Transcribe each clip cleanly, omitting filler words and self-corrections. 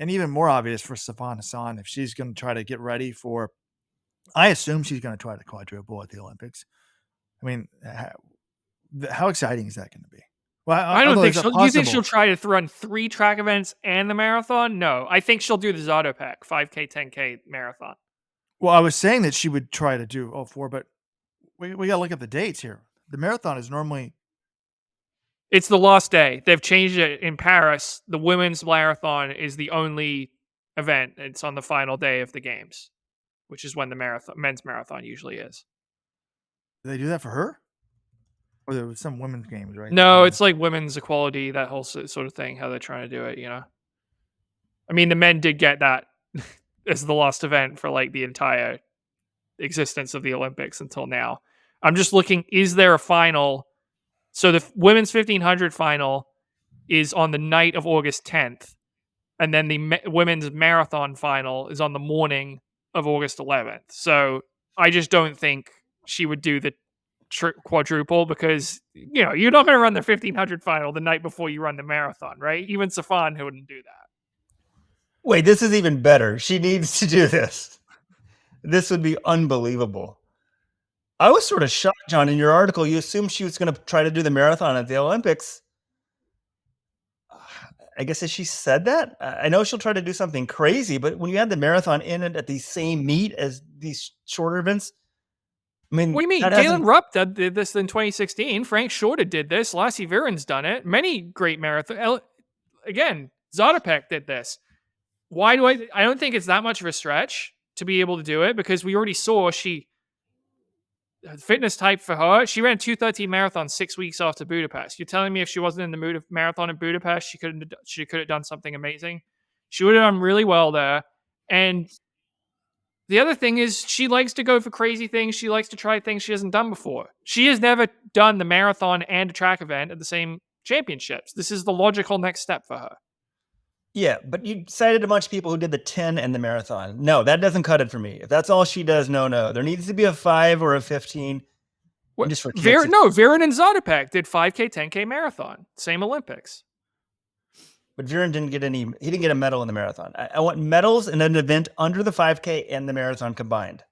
and even more obvious for Sifan Hassan if she's going to try to get ready for. I assume she's going to try to quadruple at the Olympics. I mean, how exciting is that going to be? Well, I don't although think is that she'll. You think possible? she'll try to run 3 track events and the marathon? No, I think she'll do the Zatopek 5K, 10K marathon. Well, I was saying that she would try to do all 4, but we got to look at the dates here. The marathon is normally. It's the last day. They've changed it in Paris. The women's marathon is the only event. It's on the final day of the games, which is when the men's marathon usually is. Did they do that for her? Or there was some women's games, right? No, it's like women's equality, that whole sort of thing, how they're trying to do it, I mean, the men did get that as the last event for like the entire existence of the Olympics until now. I'm just looking, is there a final? So the women's 1500 final is on the night of August 10th. And then the women's marathon final is on the morning of August 11th. So I just don't think she would do the quadruple because, you're not going to run the 1500 final the night before you run the marathon, right? Even Sifan wouldn't do that. Wait, this is even better. She needs to do this. This would be unbelievable. I was sort of shocked, John, in your article. You assumed she was going to try to do the marathon at the Olympics. I guess as she said that, I know she'll try to do something crazy, but when you had the marathon in it at the same meet as these shorter events, I mean, what do you mean? Galen Rupp did this in 2016. Frank Shorter did this. Lassie Viren's done it. Many great marathon. Again, Zatopek did this. Why do I don't think it's that much of a stretch to be able to do it because we already saw fitness type for her. She ran 2:13 marathon 6 weeks after Budapest. You're telling me if she wasn't in the mood of marathon in Budapest, she could have done something amazing. She would have done really well there. And the other thing is she likes to go for crazy things. She likes to try things she hasn't done before. She has never done the marathon and a track event at the same championships. This is the logical next step for her. Yeah, but you cited a bunch of people who did the 10 and the marathon. No, that doesn't cut it for me. If that's all she does, no. There needs to be a 5 or a 15. Viren and Zatopek did 5K, 10K marathon. Same Olympics. But Viren didn't get he didn't get a medal in the marathon. I want medals in an event under the 5K and the marathon combined.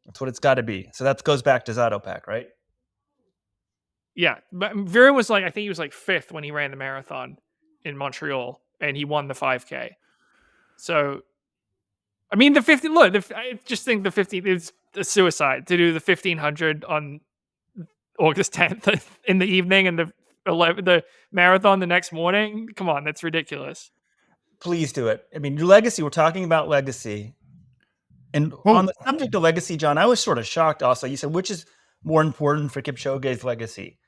That's what it's got to be. So that goes back to Zatopek, right? Yeah, but Viren was I think he was 5th when he ran the marathon in Montreal, and he won the 5K. So, I mean, I just think the 15 is a suicide to do the 1500 on August 10th in the evening and the marathon the next morning. Come on, that's ridiculous. Please do it. I mean, your legacy, we're talking about legacy. And on the subject of legacy, John, I was sort of shocked also. You said, which is more important for Kipchoge's legacy?